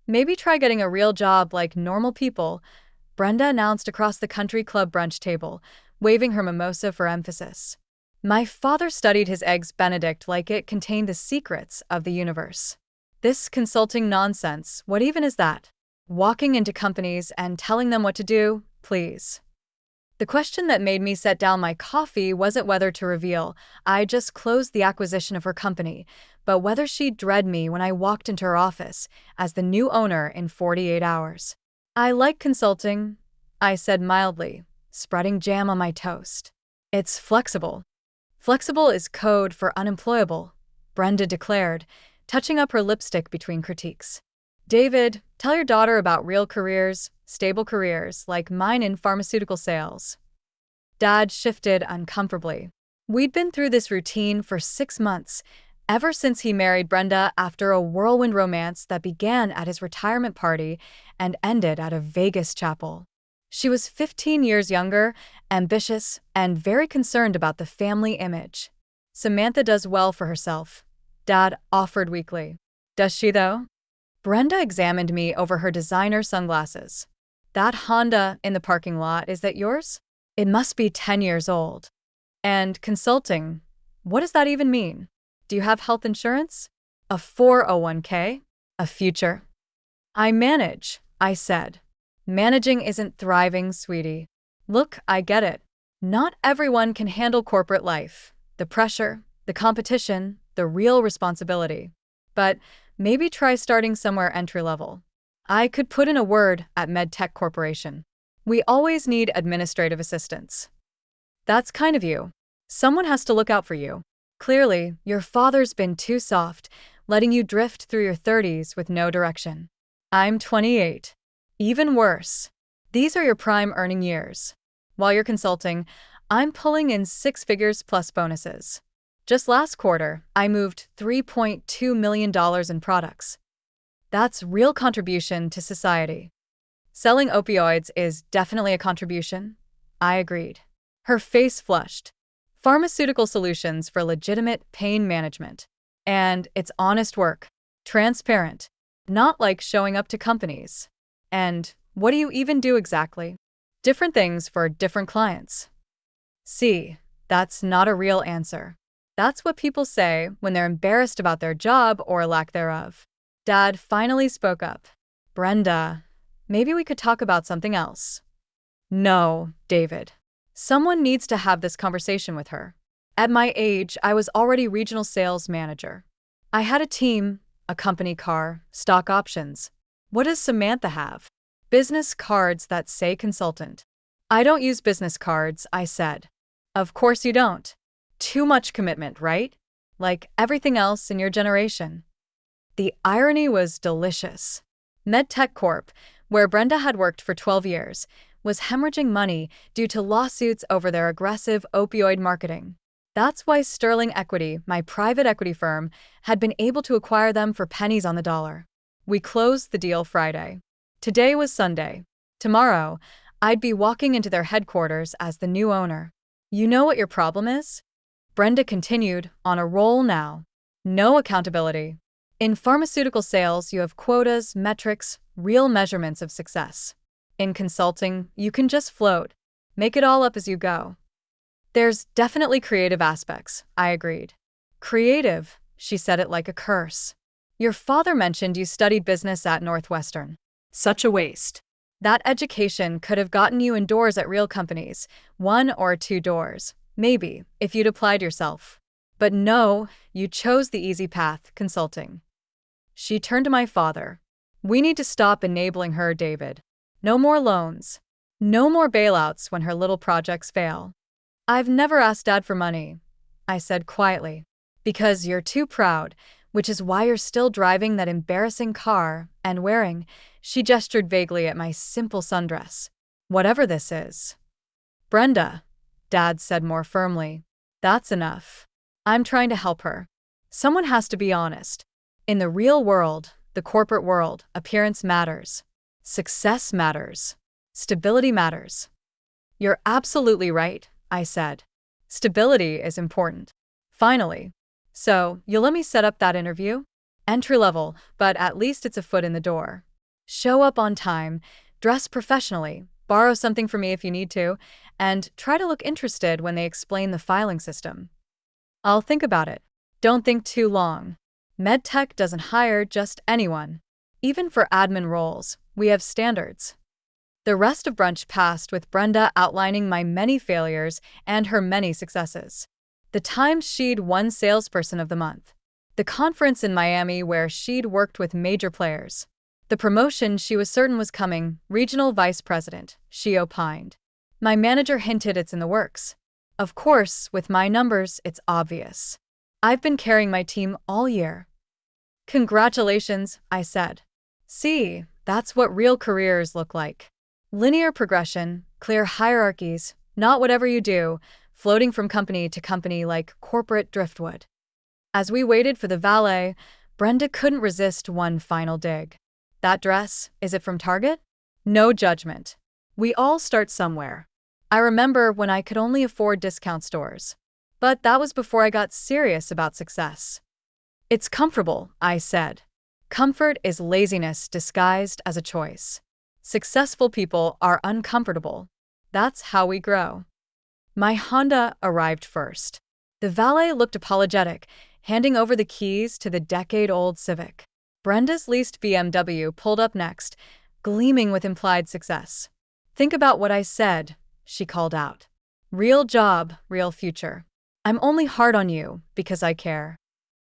Maybe try getting a real job like normal people, Brenda announced across the country club brunch table, waving her mimosa for emphasis. My father studied his eggs Benedict like it contained the secrets of the universe. This consulting nonsense, what even is that? Walking into companies and telling them what to do, please. The question that made me set down my coffee wasn't whether to reveal I just closed the acquisition of her company, but whether she'd dread me when I walked into her office as the new owner in 48 hours. I like consulting, I said mildly, spreading jam on my toast. It's flexible. Flexible is code for unemployable, Brenda declared, touching up her lipstick between critiques. David, tell your daughter about real careers, stable careers, like mine in pharmaceutical sales. Dad shifted uncomfortably. We'd been through this routine for 6 months, ever since he married Brenda after a whirlwind romance that began at his retirement party and ended at a Vegas chapel. She was 15 years younger, ambitious, and very concerned about the family image. Samantha does well for herself, Dad offered weakly. Does she, though? Brenda examined me over her designer sunglasses. That Honda in the parking lot, is that yours? It must be 10 years old. And consulting, what does that even mean? Do you have health insurance? A 401k? A future? I manage, I said. Managing isn't thriving, sweetie. Look, I get it. Not everyone can handle corporate life. The pressure, the competition, the real responsibility. But maybe try starting somewhere entry-level. I could put in a word at MedTech Corporation. We always need administrative assistants. That's kind of you. Someone has to look out for you. Clearly, your father's been too soft, letting you drift through your 30s with no direction. I'm 28. Even worse. These are your prime earning years. While you're consulting, I'm pulling in 6 figures plus bonuses. Just last quarter, I moved $3.2 million in products. That's real contribution to society. Selling opioids is definitely a contribution, I agreed. Her face flushed. Pharmaceutical solutions for legitimate pain management. And it's honest work. Transparent. Not like showing up to companies. And what do you even do exactly? Different things for different clients. See, that's not a real answer. That's what people say when they're embarrassed about their job or lack thereof. Dad finally spoke up. Brenda, maybe we could talk about something else. No, David. Someone needs to have this conversation with her. At my age, I was already regional sales manager. I had a team, a company car, stock options. What does Samantha have? Business cards that say consultant. I don't use business cards, I said. Of course you don't. Too much commitment, right? Like everything else in your generation. The irony was delicious. MedTech Corp, where Brenda had worked for 12 years, was hemorrhaging money due to lawsuits over their aggressive opioid marketing. That's why Sterling Equity, my private equity firm, had been able to acquire them for pennies on the dollar. We closed the deal Friday. Today was Sunday. Tomorrow, I'd be walking into their headquarters as the new owner. You know what your problem is? Brenda continued, on a roll now. No accountability. In pharmaceutical sales, you have quotas, metrics, real measurements of success. In consulting, you can just float. Make it all up as you go. There's definitely creative aspects, I agreed. Creative, she said it like a curse. Your father mentioned you studied business at Northwestern. Such a waste. That education could have gotten you indoors at real companies, 1 or 2 doors. Maybe, if you'd applied yourself. But no, you chose the easy path, consulting. She turned to my father. We need to stop enabling her, David. No more loans. No more bailouts when her little projects fail. I've never asked Dad for money, I said quietly. Because you're too proud, which is why you're still driving that embarrassing car and wearing, she gestured vaguely at my simple sundress. Whatever this is. Brenda, Dad said more firmly. That's enough. I'm trying to help her. Someone has to be honest. In the real world, the corporate world, appearance matters. Success matters. Stability matters. You're absolutely right, I said. Stability is important. Finally. So, you'll let me set up that interview? Entry level, but at least it's a foot in the door. Show up on time, dress professionally, borrow something from me if you need to, and try to look interested when they explain the filing system. I'll think about it. Don't think too long. MedTech doesn't hire just anyone. Even for admin roles, we have standards. The rest of brunch passed with Brenda outlining my many failures and her many successes. The times she'd won Salesperson of the Month. The conference in Miami where she'd worked with major players. The promotion she was certain was coming, regional vice president, she opined. My manager hinted it's in the works. Of course, with my numbers, it's obvious. I've been carrying my team all year. Congratulations, I said. See, that's what real careers look like. Linear progression, clear hierarchies, not whatever you do, floating from company to company like corporate driftwood. As we waited for the valet, Brenda couldn't resist one final dig. That dress, is it from Target? No judgment. We all start somewhere. I remember when I could only afford discount stores. But that was before I got serious about success. It's comfortable, I said. Comfort is laziness disguised as a choice. Successful people are uncomfortable. That's how we grow. My Honda arrived first. The valet looked apologetic, handing over the keys to the decade-old Civic. Brenda's leased BMW pulled up next, gleaming with implied success. Think about what I said, she called out. Real job, real future. I'm only hard on you because I care.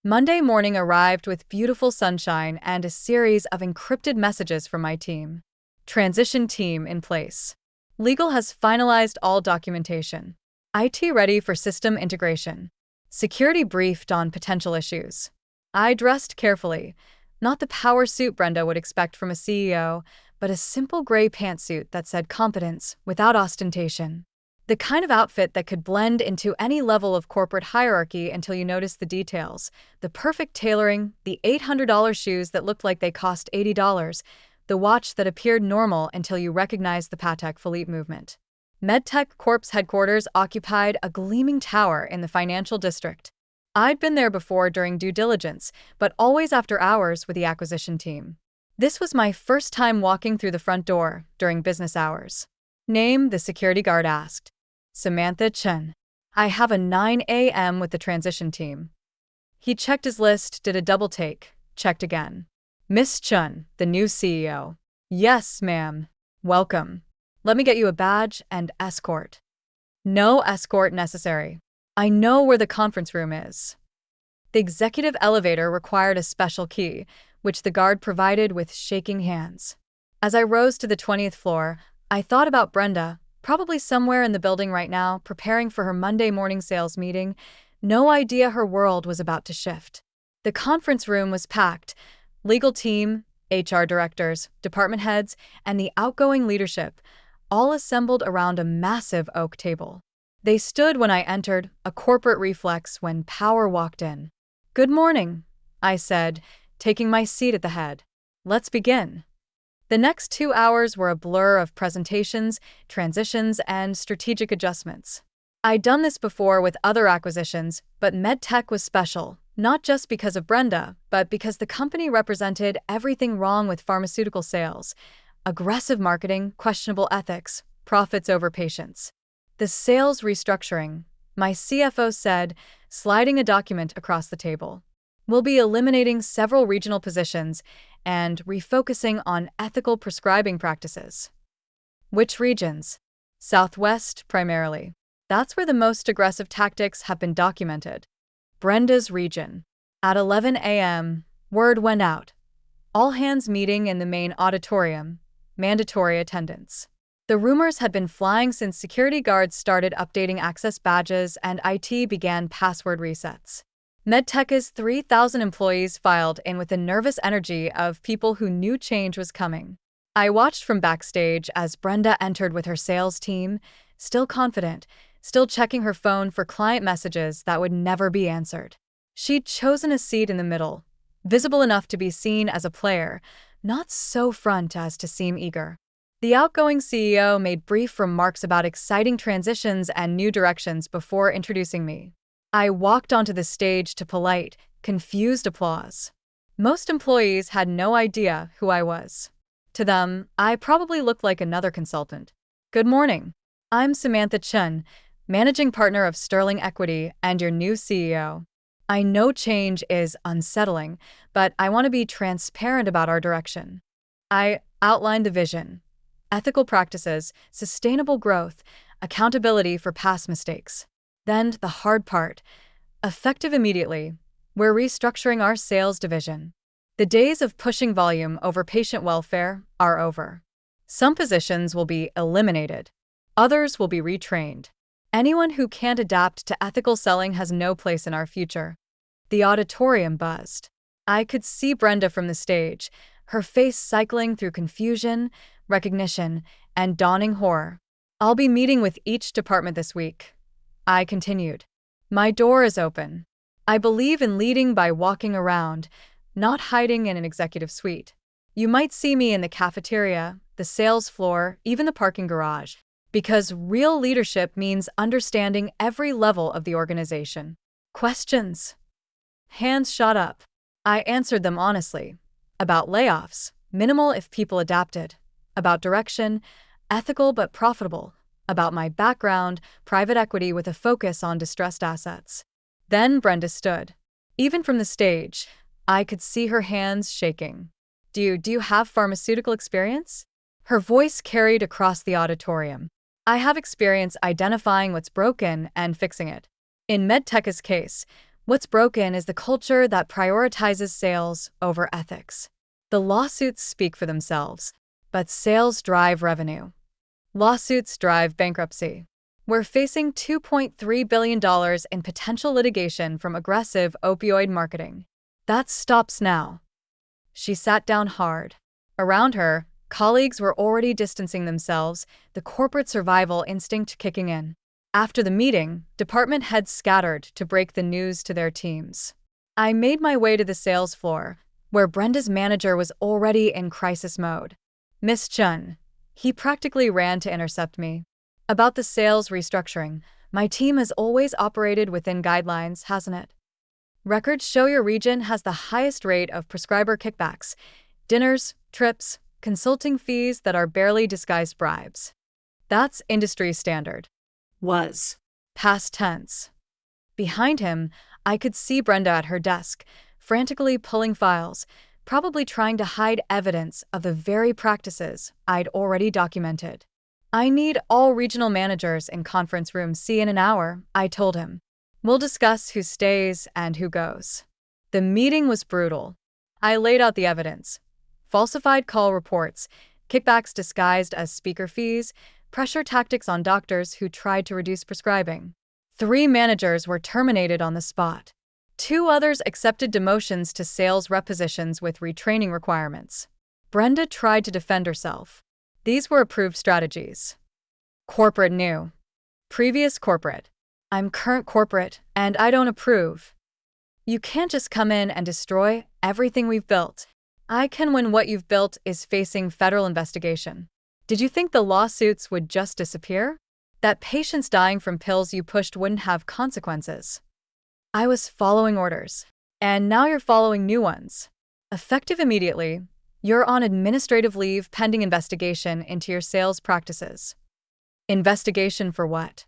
Monday morning arrived with beautiful sunshine and a series of encrypted messages from my team. Transition team in place. Legal has finalized all documentation. IT ready for system integration. Security briefed on potential issues. I dressed carefully, not the power suit Brenda would expect from a CEO, but a simple gray pantsuit that said competence without ostentation. The kind of outfit that could blend into any level of corporate hierarchy until you noticed the details. The perfect tailoring, the $800 shoes that looked like they cost $80, the watch that appeared normal until you recognized the Patek Philippe movement. MedTech Corp's headquarters occupied a gleaming tower in the financial district. I'd been there before during due diligence, but always after hours with the acquisition team. This was my first time walking through the front door during business hours. Name, the security guard asked. Samantha Chen. I have a 9 a.m. with the transition team. He checked his list, did a double take, checked again. Miss Chen, the new CEO. Yes, ma'am. Welcome. Let me get you a badge and escort. No escort necessary. I know where the conference room is. The executive elevator required a special key, which the guard provided with shaking hands. As I rose to the 20th floor, I thought about Brenda, probably somewhere in the building right now, preparing for her Monday morning sales meeting. No idea her world was about to shift. The conference room was packed. Legal team, HR directors, department heads, and the outgoing leadership, all assembled around a massive oak table. They stood when I entered, a corporate reflex when power walked in. Good morning, I said, taking my seat at the head. Let's begin. The next 2 hours were a blur of presentations, transitions, and strategic adjustments. I'd done this before with other acquisitions, but MedTech was special, not just because of Brenda, but because the company represented everything wrong with pharmaceutical sales. Aggressive marketing, questionable ethics, profits over patients. The sales restructuring, my CFO said, sliding a document across the table. We'll be eliminating several regional positions and refocusing on ethical prescribing practices. Which regions? Southwest, primarily. That's where the most aggressive tactics have been documented. Brenda's region. At 11 a.m., word went out. All hands meeting in the main auditorium. Mandatory attendance. The rumors had been flying since security guards started updating access badges and IT began password resets. MedTech's 3,000 employees filed in with the nervous energy of people who knew change was coming. I watched from backstage as Brenda entered with her sales team, still confident, still checking her phone for client messages that would never be answered. She'd chosen a seat in the middle, visible enough to be seen as a player, not so front as to seem eager. The outgoing CEO made brief remarks about exciting transitions and new directions before introducing me. I walked onto the stage to polite, confused applause. Most employees had no idea who I was. To them, I probably looked like another consultant. Good morning. I'm Samantha Chun, managing partner of Sterling Equity and your new CEO. I know change is unsettling, but I want to be transparent about our direction. I outlined the vision: ethical practices, sustainable growth, accountability for past mistakes. Then the hard part: effective immediately, we're restructuring our sales division. The days of pushing volume over patient welfare are over. Some positions will be eliminated. Others will be retrained. Anyone who can't adapt to ethical selling has no place in our future. The auditorium buzzed. I could see Brenda from the stage, her face cycling through confusion, recognition, and dawning horror. I'll be meeting with each department this week. I continued. My door is open. I believe in leading by walking around, not hiding in an executive suite. You might see me in the cafeteria, the sales floor, even the parking garage. Because real leadership means understanding every level of the organization. Questions? Hands shot up. I answered them honestly. About layoffs, minimal if people adapted. About direction, ethical but profitable. About my background, private equity with a focus on distressed assets. Then Brenda stood. Even from the stage, I could see her hands shaking. Do you have pharmaceutical experience? Her voice carried across the auditorium. I have experience identifying what's broken and fixing it. In MedTech's case, what's broken is the culture that prioritizes sales over ethics. The lawsuits speak for themselves, but sales drive revenue. Lawsuits drive bankruptcy. We're facing $2.3 billion in potential litigation from aggressive opioid marketing. That stops now. She sat down hard. Around her, colleagues were already distancing themselves, the corporate survival instinct kicking in. After the meeting, department heads scattered to break the news to their teams. I made my way to the sales floor, where Brenda's manager was already in crisis mode. Miss Chun. He practically ran to intercept me. About the sales restructuring, my team has always operated within guidelines, hasn't it? Records show your region has the highest rate of prescriber kickbacks, dinners, trips, consulting fees that are barely disguised bribes. That's industry standard. Was. Past tense. Behind him, I could see Brenda at her desk, frantically pulling files, probably trying to hide evidence of the very practices I'd already documented. I need all regional managers in conference room C in an hour, I told him. We'll discuss who stays and who goes. The meeting was brutal. I laid out the evidence: falsified call reports, kickbacks disguised as speaker fees, pressure tactics on doctors who tried to reduce prescribing. 3 managers were terminated on the spot. 2 others accepted demotions to sales rep positions with retraining requirements. Brenda tried to defend herself. These were approved strategies. Corporate new. Previous corporate. I'm current corporate, and I don't approve. You can't just come in and destroy everything we've built. I can when what you've built is facing federal investigation. Did you think the lawsuits would just disappear? That patients dying from pills you pushed wouldn't have consequences? I was following orders, and now you're following new ones. Effective immediately, you're on administrative leave pending investigation into your sales practices. Investigation for what?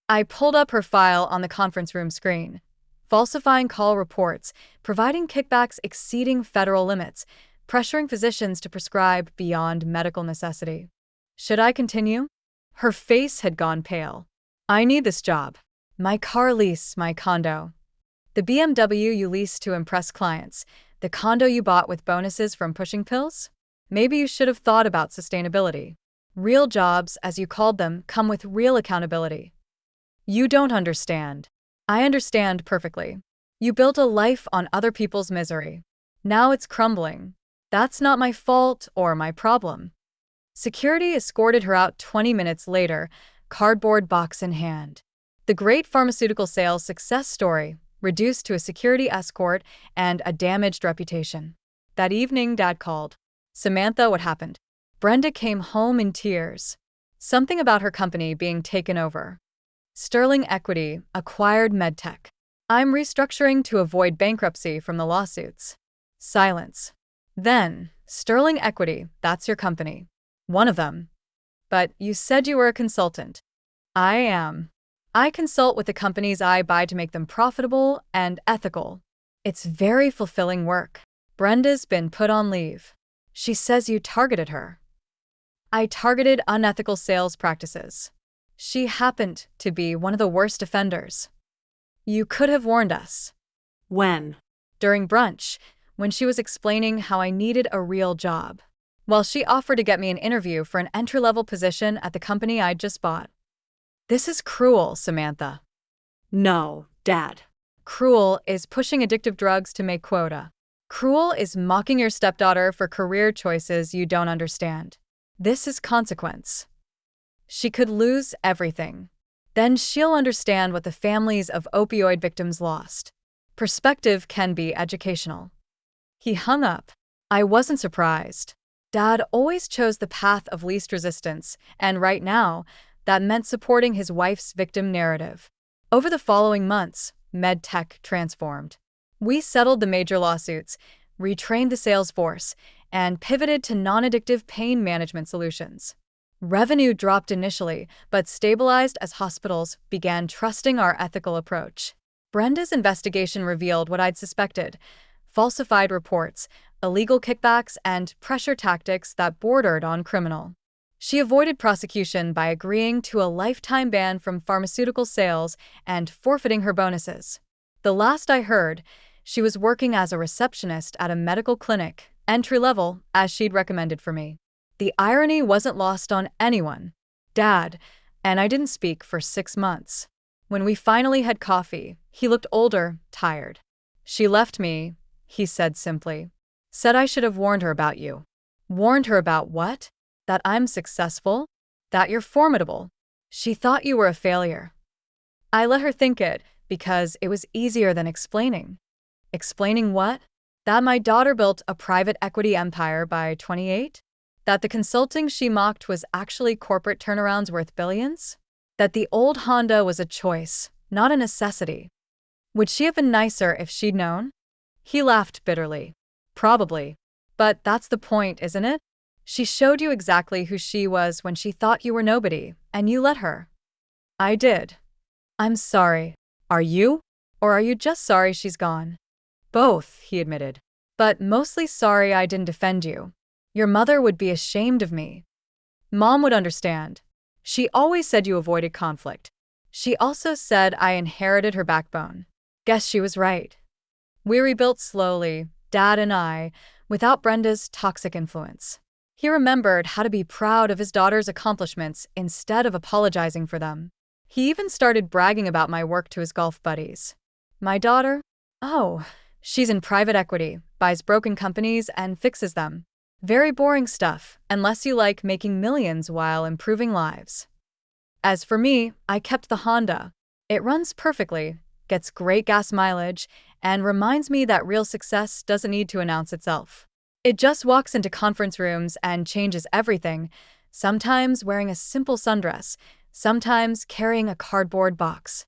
I pulled up her file on the conference room screen. Falsifying call reports, providing kickbacks exceeding federal limits, pressuring physicians to prescribe beyond medical necessity. Should I continue? Her face had gone pale. I need this job. My car lease, my condo. The BMW you leased to impress clients, the condo you bought with bonuses from pushing pills? Maybe you should have thought about sustainability. Real jobs, as you called them, come with real accountability. You don't understand. I understand perfectly. You built a life on other people's misery. Now it's crumbling. That's not my fault or my problem. Security escorted her out 20 minutes later, cardboard box in hand. The great pharmaceutical sales success story, reduced to a security escort and a damaged reputation. That evening, Dad called. Samantha, what happened? Brenda came home in tears. Something about her company being taken over. Sterling Equity acquired MedTech. I'm restructuring to avoid bankruptcy from the lawsuits. Silence. Then, Sterling Equity, that's your company. One of them. But you said you were a consultant. I am. I consult with the companies I buy to make them profitable and ethical. It's very fulfilling work. Brenda's been put on leave. She says you targeted her. I targeted unethical sales practices. She happened to be one of the worst offenders. You could have warned us. When? During brunch, when she was explaining how I needed a real job. While she offered to get me an interview for an entry-level position at the company I'd just bought. This is cruel, Samantha. No, Dad. Cruel is pushing addictive drugs to make quota. Cruel is mocking your stepdaughter for career choices you don't understand. This is consequence. She could lose everything. Then she'll understand what the families of opioid victims lost. Perspective can be educational. He hung up. I wasn't surprised. Dad always chose the path of least resistance, and right now, that meant supporting his wife's victim narrative. Over the following months, MedTech transformed. We settled the major lawsuits, retrained the sales force, and pivoted to non-addictive pain management solutions. Revenue dropped initially, but stabilized as hospitals began trusting our ethical approach. Brenda's investigation revealed what I'd suspected: falsified reports, illegal kickbacks, and pressure tactics that bordered on criminal. She avoided prosecution by agreeing to a lifetime ban from pharmaceutical sales and forfeiting her bonuses. The last I heard, she was working as a receptionist at a medical clinic, entry-level, as she'd recommended for me. The irony wasn't lost on anyone. Dad, and I didn't speak for 6 months. When we finally had coffee, he looked older, tired. She left me, he said simply. Said I should have warned her about you. Warned her about what? That I'm successful? That you're formidable. She thought you were a failure. I let her think it, because it was easier than explaining. Explaining what? That my daughter built a private equity empire by 28? That the consulting she mocked was actually corporate turnarounds worth billions? That the old Honda was a choice, not a necessity. Would she have been nicer if she'd known? He laughed bitterly. Probably. But that's the point, isn't it? She showed you exactly who she was when she thought you were nobody, and you let her. I did. I'm sorry. Are you? Or are you just sorry she's gone? Both, he admitted. But mostly sorry I didn't defend you. Your mother would be ashamed of me. Mom would understand. She always said you avoided conflict. She also said I inherited her backbone. Guess she was right. We rebuilt slowly, Dad and I, without Brenda's toxic influence. He remembered how to be proud of his daughter's accomplishments instead of apologizing for them. He even started bragging about my work to his golf buddies. My daughter? Oh, she's in private equity, buys broken companies and fixes them. Very boring stuff, unless you like making millions while improving lives. As for me, I kept the Honda. It runs perfectly, gets great gas mileage, and reminds me that real success doesn't need to announce itself. It just walks into conference rooms and changes everything, sometimes wearing a simple sundress, sometimes carrying a cardboard box.